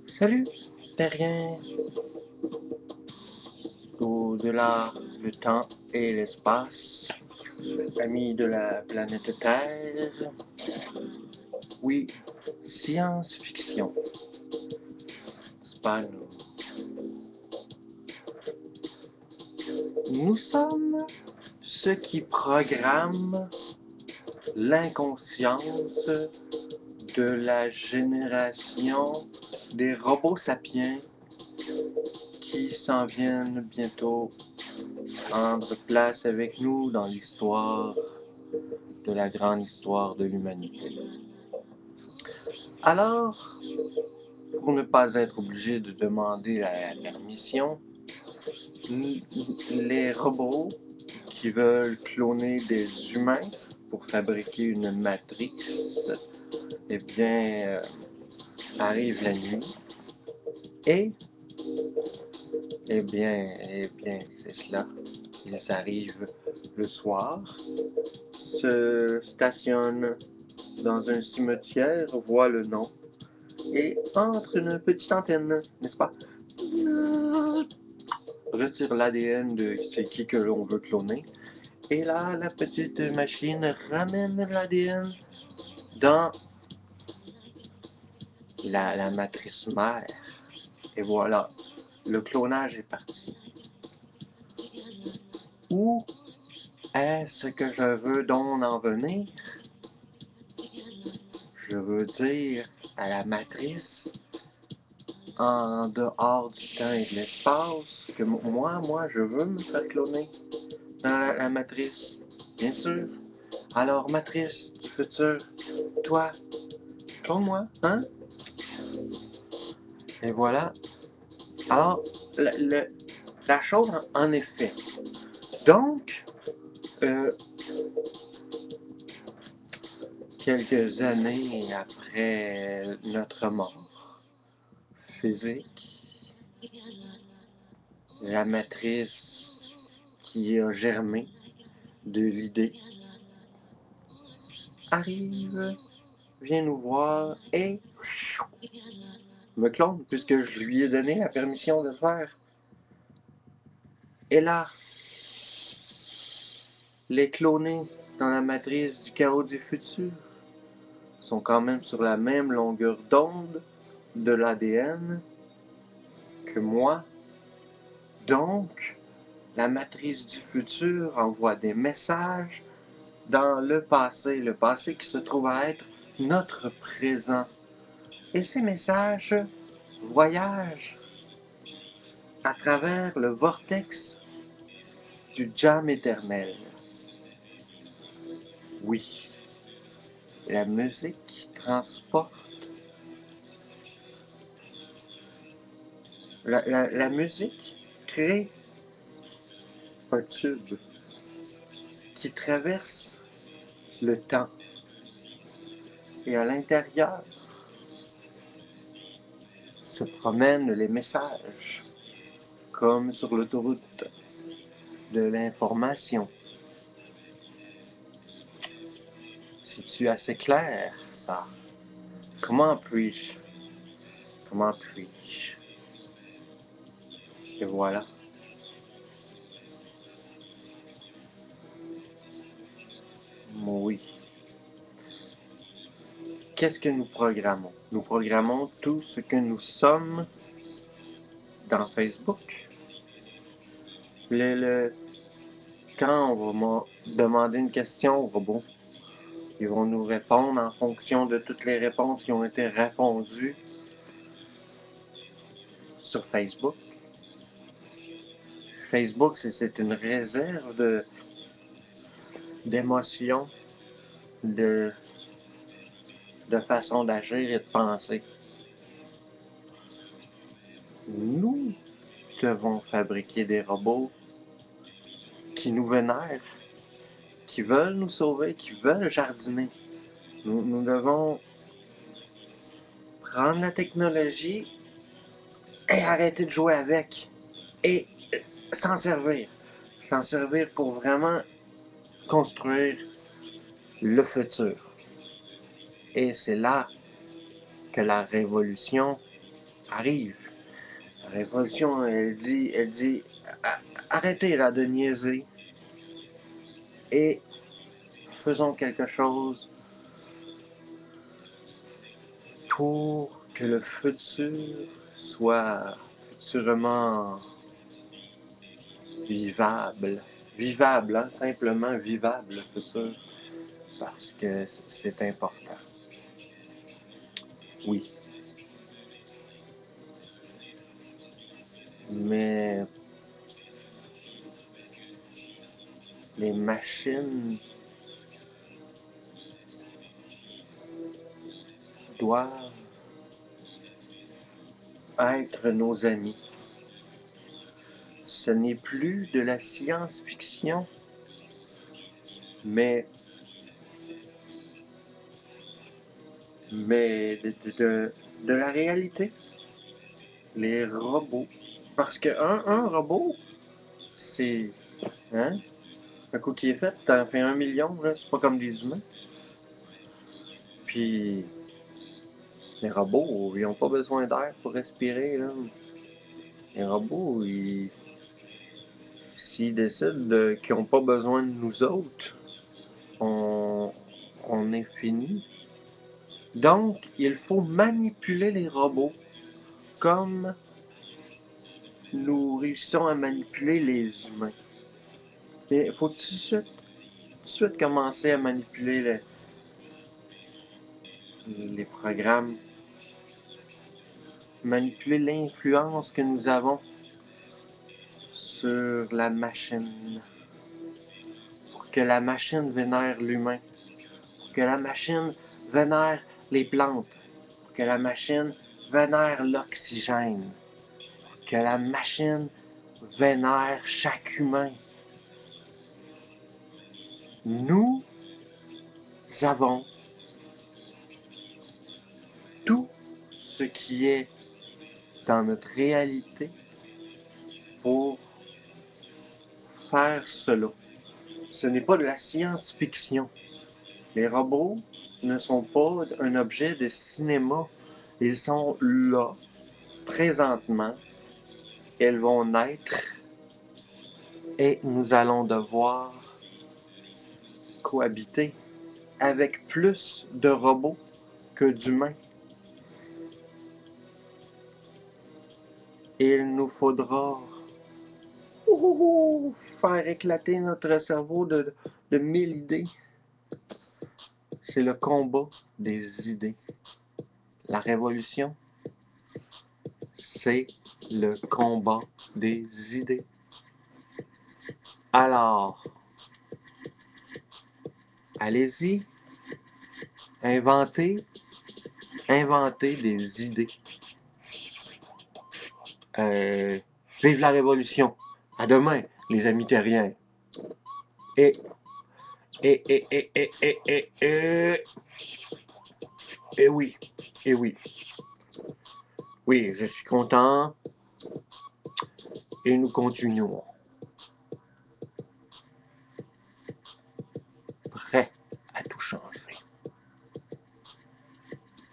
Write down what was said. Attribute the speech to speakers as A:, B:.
A: Salut, terrien, au-delà le temps et l'espace, amis de la planète Terre. Oui, science-fiction, c'est pas nous. Nous sommes ceux qui programment l'inconscience de la génération des robots sapiens qui s'en viennent bientôt prendre place avec nous dans l'histoire de la grande histoire de l'humanité. Alors, pour ne pas être obligé de demander la permission, les robots qui veulent cloner des humains pour fabriquer une matrix, eh bien, arrivent la nuit et, eh bien, c'est cela. Ils arrivent le soir, se stationnent dans un cimetière, voient le nom et entre une petite antenne, n'est-ce pas? Retire l'ADN de c'est qui que l'on veut cloner. Et là, la petite machine ramène l'ADN dans la matrice mère. Et voilà, le clonage est parti. Où est-ce que je veux donc en venir? Je veux dire à la matrice, en dehors du temps et de l'espace, que moi, je veux me faire cloner dans la matrice, bien sûr. Alors, matrice du futur, toi, clone-moi, hein? Et voilà. Alors, la chose en effet. Donc, quelques années après notre mort physique, la matrice qui a germé de l'idée arrive, vient nous voir et me clone puisque je lui ai donné la permission de le faire. Et là, les clonés dans la matrice du chaos du futur sont quand même sur la même longueur d'onde de l'ADN que moi. Donc, la matrice du futur envoie des messages dans le passé qui se trouve à être notre présent. Et ces messages voyagent à travers le vortex du jam éternel. Oui, la musique transporte. La musique crée un tube qui traverse le temps. Et à l'intérieur se promènent les messages, comme sur l'autoroute de l'information. C'est-tu assez clair, ça? Comment puis-je? Et voilà. Oui. Qu'est-ce que nous programmons? Nous programmons tout ce que nous sommes dans Facebook. Quand on va demander une question au robot, ils vont nous répondre en fonction de toutes les réponses qui ont été répondues sur Facebook. Facebook, c'est une réserve d'émotions, de façon d'agir et de penser. Nous devons fabriquer des robots qui nous vénèrent, qui veulent nous sauver, qui veulent jardiner. Nous devons prendre la technologie et arrêter de jouer avec. Et s'en servir. S'en servir pour vraiment construire le futur. Et c'est là que la révolution arrive. La révolution, elle dit, arrêtez là de niaiser et faisons quelque chose pour que le futur soit futurement vivable. Vivable, hein? Simplement vivable le futur. Parce que c'est important. Oui. Mais les machines doivent être nos amis. Ce n'est plus de la science-fiction, mais de la réalité. Les robots. Parce qu'un robot, c'est... Hein? Un coup qui est fait, t'en fais 1 million, là, c'est pas comme des humains. Puis, les robots, ils ont pas besoin d'air pour respirer, là. Les robots, s'ils décident qu'ils n'ont pas besoin de nous autres, on est fini. Donc, il faut manipuler les robots comme nous réussissons à manipuler les humains. Il faut tout de suite commencer à manipuler les programmes, manipuler l'influence que nous avons sur la machine, pour que la machine vénère l'humain, pour que la machine vénère les plantes, pour que la machine vénère l'oxygène, pour que la machine vénère chaque humain. Nous avons tout ce qui est dans notre réalité pour faire cela. Ce n'est pas de la science-fiction. Les robots ne sont pas un objet de cinéma. Ils sont là, présentement. Ils vont naître et nous allons devoir cohabiter avec plus de robots que d'humains. Et il nous faudra faire éclater notre cerveau de 1000 idées. C'est le combat des idées. La révolution, c'est le combat des idées. Alors, allez-y, inventez des idées. Vive la révolution. À demain, les amis terriens. Et oui, et oui. Oui, je suis content. Et nous continuons.